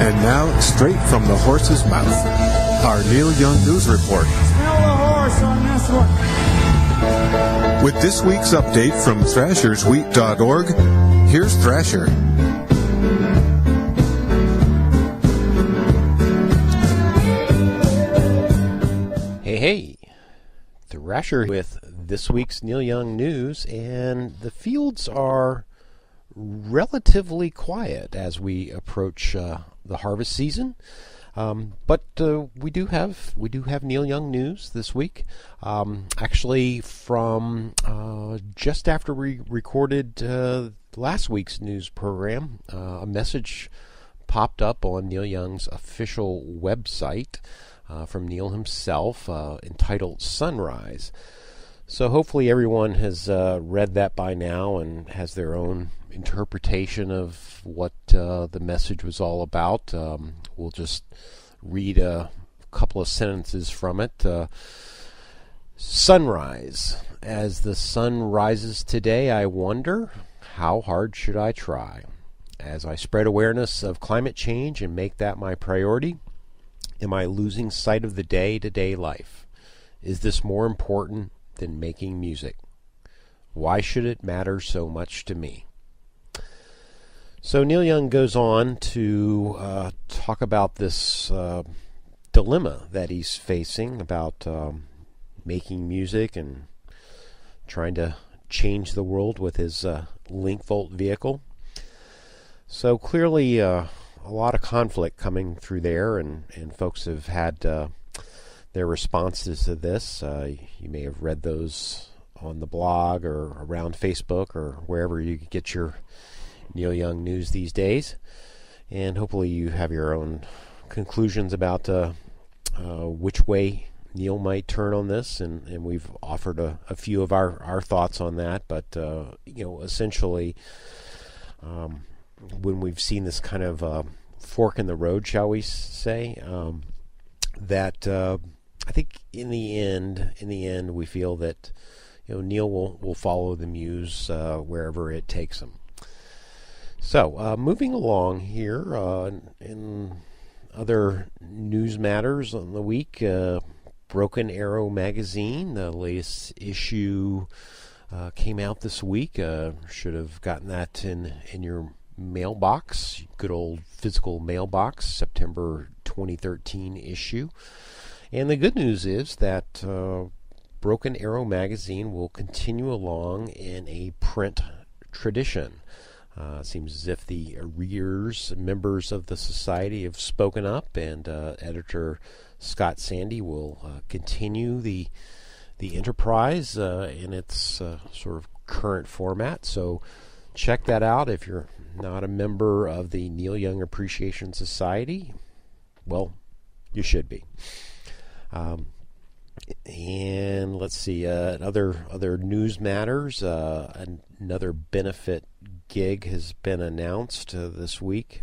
And now, straight from the horse's mouth, our Neil Young News Report. Smell the horse on this one. With this week's update from thrasherswheat.org, here's Thrasher. Hey, Thrasher with this week's Neil Young News, and the fields are relatively quiet as we approach the harvest season. But we do have Neil Young news this week. Actually, from just after we recorded last week's news program, a message popped up on Neil Young's official website from Neil himself, entitled "Sunrise." So hopefully everyone has read that by now and has their own interpretation of what the message was all about. We'll just read a couple of sentences from it. Sunrise. As the sun rises today, I wonder, how hard should I try? As I spread awareness of climate change and make that my priority, am I losing sight of the day-to-day life? Is this more important than making music? Why should it matter so much to me? So Neil Young goes on to talk about this dilemma that he's facing about making music and trying to change the world with his Link Volt vehicle. So clearly a lot of conflict coming through there, and folks have had their responses to this. You may have read those on the blog or around Facebook or wherever you get your Neil Young news these days, and hopefully you have your own conclusions about which way Neil might turn on this, and we've offered a few of our thoughts on that. But essentially, when we've seen this kind of fork in the road, shall we say, that I think in the end we feel that Neil will follow the muse wherever it takes him. So, moving along here, in other news matters on the week, Broken Arrow magazine, the latest issue came out this week. Should have gotten that in your mailbox, good old physical mailbox, September 2013 issue. And the good news is that Broken Arrow magazine will continue along in a print tradition. It seems as if the arrears members of the society have spoken up, and editor Scott Sandy will continue the enterprise in its sort of current format. So check that out if you're not a member of the Neil Young Appreciation Society. Well, you should be. And let's see, other news matters. Another benefit gig has been announced this week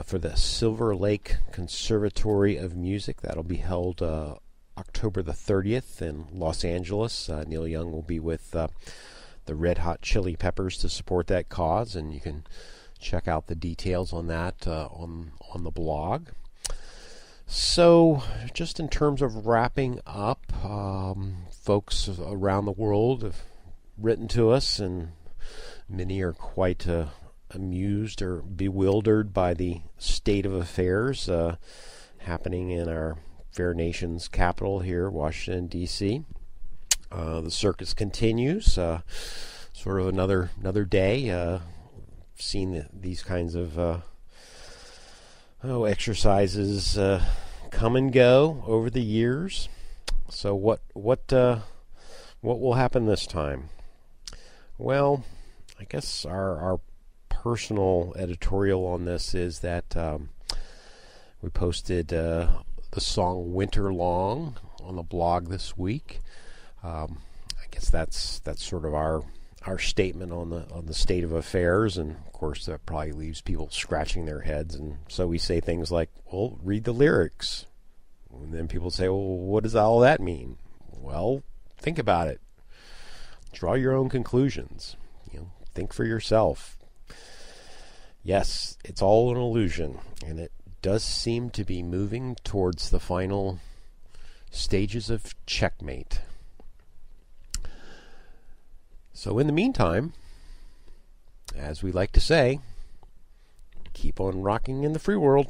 for the Silverlake Conservatory of Music. That'll be held October the 30th in Los Angeles. Neil Young will be with the Red Hot Chili Peppers to support that cause, and you can check out the details on that on the blog. So, just in terms of wrapping up, folks around the world have written to us, and many are quite amused or bewildered by the state of affairs happening in our fair nation's capital here, Washington, D.C. The circus continues, sort of another day. Seen these kinds of exercises come and go over the years. So what will happen this time? Well, I guess our personal editorial on this is that we posted the song Winterlong on the blog this week. I guess that's sort of our statement on the state of affairs, and of course that probably leaves people scratching their heads, and so we say things like, well, read the lyrics, and then people say, well, what does all that mean? Well, think about it, draw your own conclusions, think for yourself. Yes, it's all an illusion, and it does seem to be moving towards the final stages of checkmate. So in the meantime, as we like to say, keep on rocking in the free world.